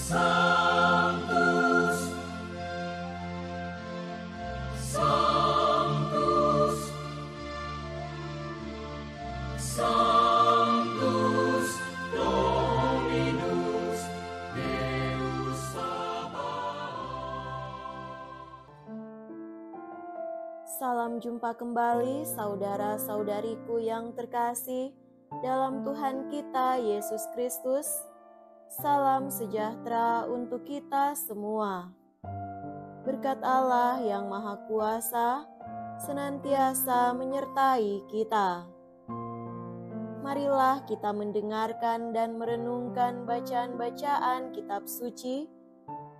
Sanctus, Sanctus, Sanctus Dominus Deus Sabaoth. Salam jumpa kembali saudara-saudariku yang terkasih dalam Tuhan kita Yesus Kristus. Salam sejahtera untuk kita semua. Berkat Allah yang Maha Kuasa senantiasa menyertai kita. Marilah kita mendengarkan dan merenungkan bacaan-bacaan kitab suci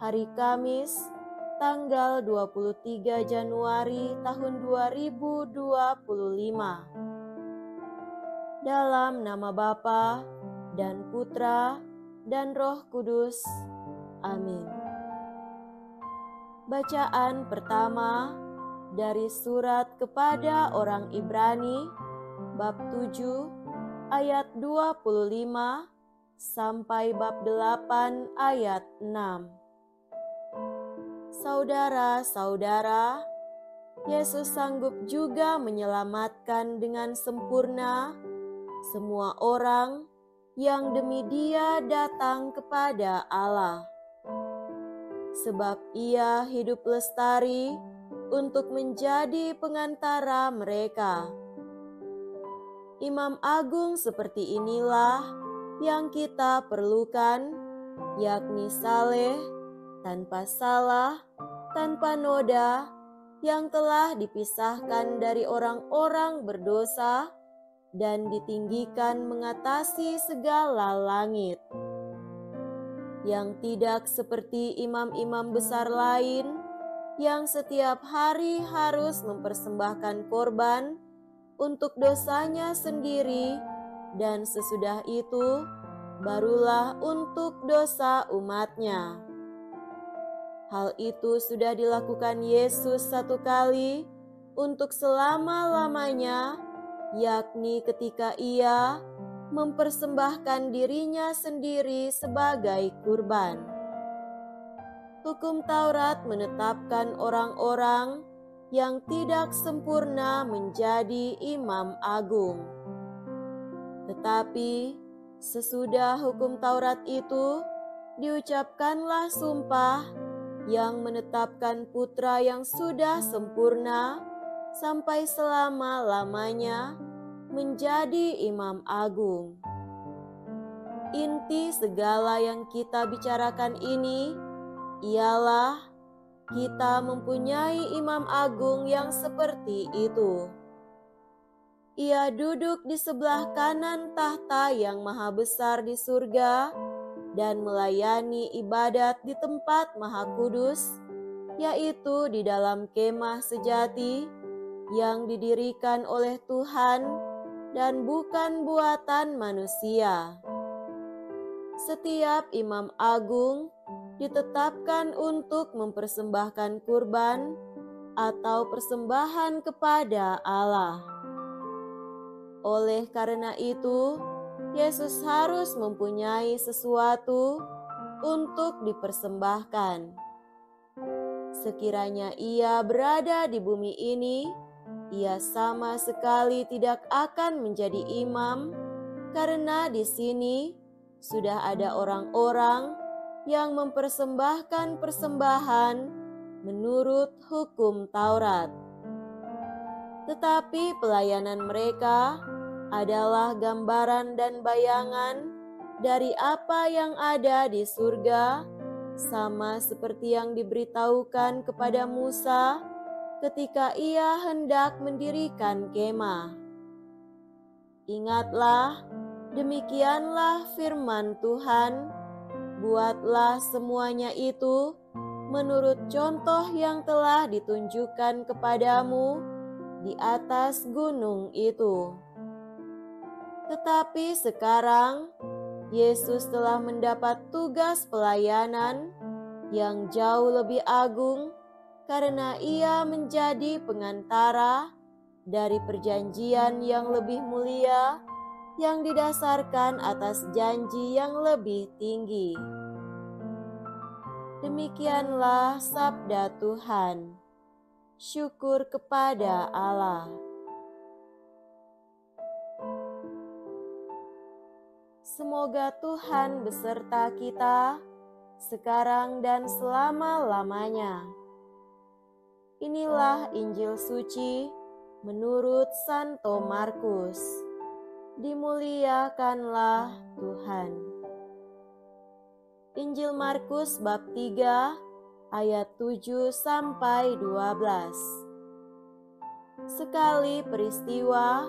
hari Kamis tanggal 23 Januari tahun 2025. Dalam nama Bapa dan Putra dan Roh Kudus. Amin. Bacaan pertama dari surat kepada orang Ibrani bab 7 ayat 25 sampai bab 8 ayat 6. Saudara-saudara, Yesus sanggup juga menyelamatkan dengan sempurna semua orang yang demi Dia datang kepada Allah. Sebab Ia hidup lestari untuk menjadi pengantara mereka. Imam agung seperti inilah yang kita perlukan, yakni saleh, tanpa salah, tanpa noda, yang telah dipisahkan dari orang-orang berdosa dan ditinggikan mengatasi segala langit. Yang tidak seperti imam-imam besar lain, yang setiap hari harus mempersembahkan korban untuk dosanya sendiri, dan sesudah itu barulah untuk dosa umatnya. Hal itu sudah dilakukan Yesus satu kali untuk selama-lamanya, yakni ketika Ia mempersembahkan dirinya sendiri sebagai kurban. Hukum Taurat menetapkan orang-orang yang tidak sempurna menjadi imam agung. Tetapi sesudah hukum Taurat itu, diucapkanlah sumpah yang menetapkan putra yang sudah sempurna sampai selama-lamanya menjadi imam agung. Inti segala yang kita bicarakan ini ialah kita mempunyai imam agung yang seperti itu. Ia duduk di sebelah kanan tahta yang maha besar di surga dan melayani ibadat di tempat maha kudus, yaitu di dalam kemah sejati yang didirikan oleh Tuhan dan bukan buatan manusia. Setiap imam agung ditetapkan untuk mempersembahkan kurban atau persembahan kepada Allah. Oleh karena itu, Yesus harus mempunyai sesuatu untuk dipersembahkan. Sekiranya Ia berada di bumi ini, Ia sama sekali tidak akan menjadi imam, karena di sini sudah ada orang-orang yang mempersembahkan persembahan menurut hukum Taurat. Tetapi pelayanan mereka adalah gambaran dan bayangan dari apa yang ada di surga, sama seperti yang diberitahukan kepada Musa ketika ia hendak mendirikan kemah. Ingatlah, demikianlah firman Tuhan, buatlah semuanya itu menurut contoh yang telah ditunjukkan kepadamu di atas gunung itu. Tetapi sekarang Yesus telah mendapat tugas pelayanan yang jauh lebih agung, karena Ia menjadi pengantara dari perjanjian yang lebih mulia yang didasarkan atas janji yang lebih tinggi. Demikianlah sabda Tuhan. Syukur kepada Allah. Semoga Tuhan beserta kita sekarang dan selama-lamanya. Inilah Injil suci menurut Santo Markus. Dimuliakanlah Tuhan. Injil Markus bab 3 ayat 7 sampai 12. Sekali peristiwa,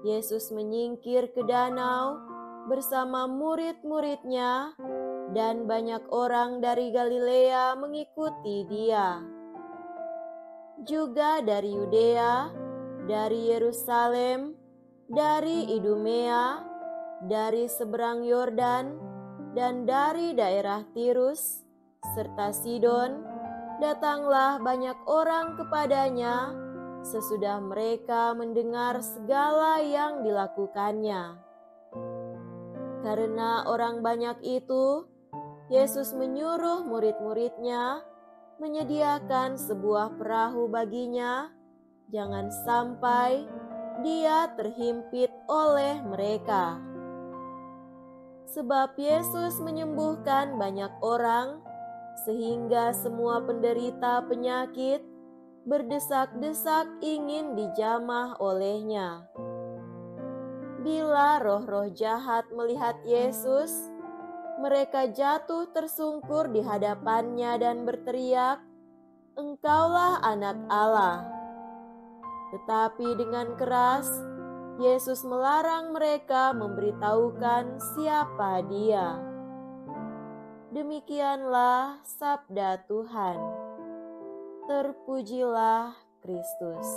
Yesus menyingkir ke danau bersama murid-muridnya, dan banyak orang dari Galilea mengikuti Dia. Juga dari Yudea, dari Yerusalem, dari Idumea, dari seberang Yordan, dan dari daerah Tirus, serta Sidon, datanglah banyak orang kepadanya sesudah mereka mendengar segala yang dilakukannya. Karena orang banyak itu, Yesus menyuruh murid-muridnya menyediakan sebuah perahu baginya, jangan sampai Dia terhimpit oleh mereka. Sebab Yesus menyembuhkan banyak orang, sehingga semua penderita penyakit berdesak-desak ingin dijamah olehnya. Bila roh-roh jahat melihat Yesus, mereka jatuh tersungkur di hadapannya dan berteriak, "Engkaulah Anak Allah." Tetapi dengan keras, Yesus melarang mereka memberitahukan siapa Dia. Demikianlah sabda Tuhan. Terpujilah Kristus.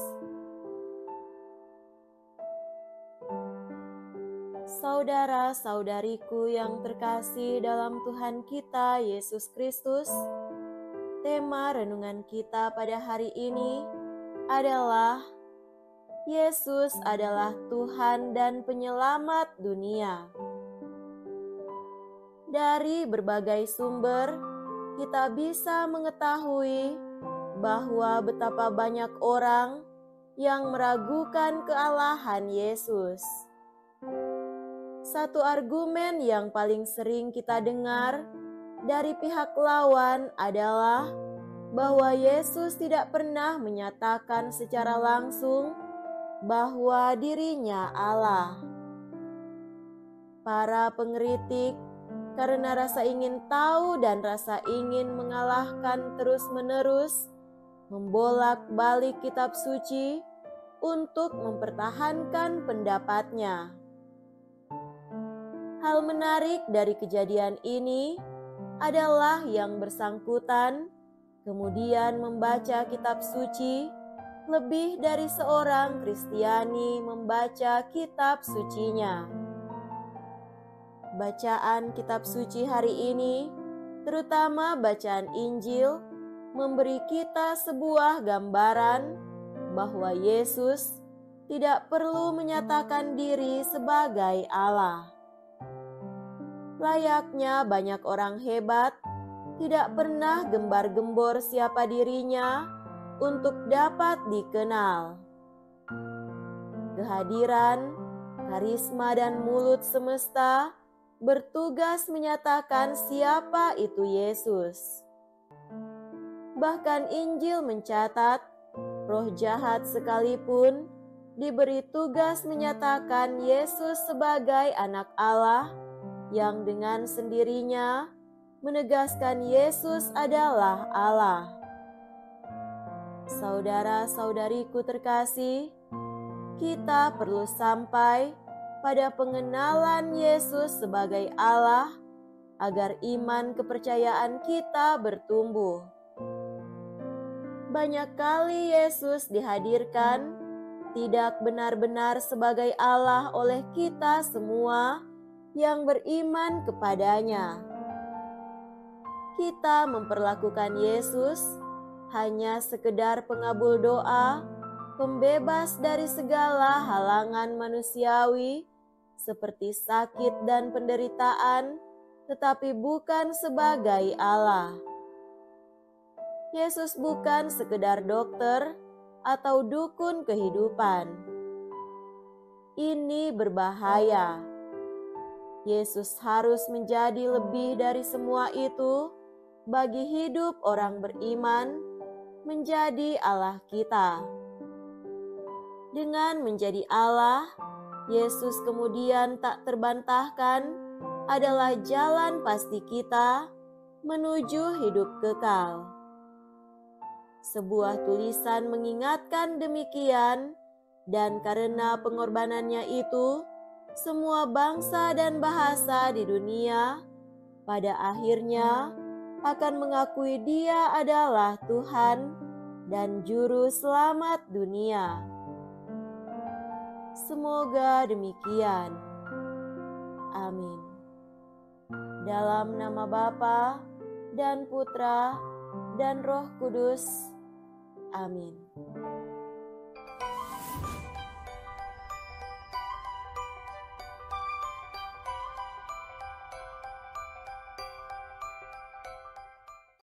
Saudara-saudariku yang terkasih dalam Tuhan kita Yesus Kristus, tema renungan kita pada hari ini adalah Yesus adalah Tuhan dan Penyelamat dunia. Dari berbagai sumber, kita bisa mengetahui bahwa betapa banyak orang yang meragukan kealahan Yesus. Satu argumen yang paling sering kita dengar dari pihak lawan adalah bahwa Yesus tidak pernah menyatakan secara langsung bahwa dirinya Allah. Para pengkritik karena rasa ingin tahu dan rasa ingin mengalahkan terus-menerus membolak-balik kitab suci untuk mempertahankan pendapatnya. Hal menarik dari kejadian ini adalah yang bersangkutan kemudian membaca kitab suci lebih dari seorang Kristiani membaca kitab sucinya. Bacaan kitab suci hari ini, terutama bacaan Injil, memberi kita sebuah gambaran bahwa Yesus tidak perlu menyatakan diri sebagai Allah. Layaknya banyak orang hebat, tidak pernah gembar-gembor siapa dirinya untuk dapat dikenal. Kehadiran, karisma dan mulut semesta bertugas menyatakan siapa itu Yesus. Bahkan Injil mencatat, roh jahat sekalipun diberi tugas menyatakan Yesus sebagai Anak Allah yang dengan sendirinya menegaskan Yesus adalah Allah. Saudara-saudariku terkasih, kita perlu sampai pada pengenalan Yesus sebagai Allah agar iman kepercayaan kita bertumbuh. Banyak kali Yesus dihadirkan tidak benar-benar sebagai Allah oleh kita semua yang beriman kepadanya. Kita memperlakukan Yesus hanya sekedar pengabul doa, pembebas dari segala halangan manusiawi seperti sakit dan penderitaan, tetapi bukan sebagai Allah. Yesus bukan sekedar dokter atau dukun kehidupan. Ini berbahaya. Yesus harus menjadi lebih dari semua itu bagi hidup orang beriman menjadi Allah kita. Dengan menjadi Allah, Yesus kemudian tak terbantahkan adalah jalan pasti kita menuju hidup kekal. Sebuah tulisan mengingatkan demikian, dan karena pengorbanannya itu, semua bangsa dan bahasa di dunia pada akhirnya akan mengakui Dia adalah Tuhan dan Juru Selamat dunia. Semoga demikian. Amin. Dalam nama Bapa dan Putra dan Roh Kudus. Amin.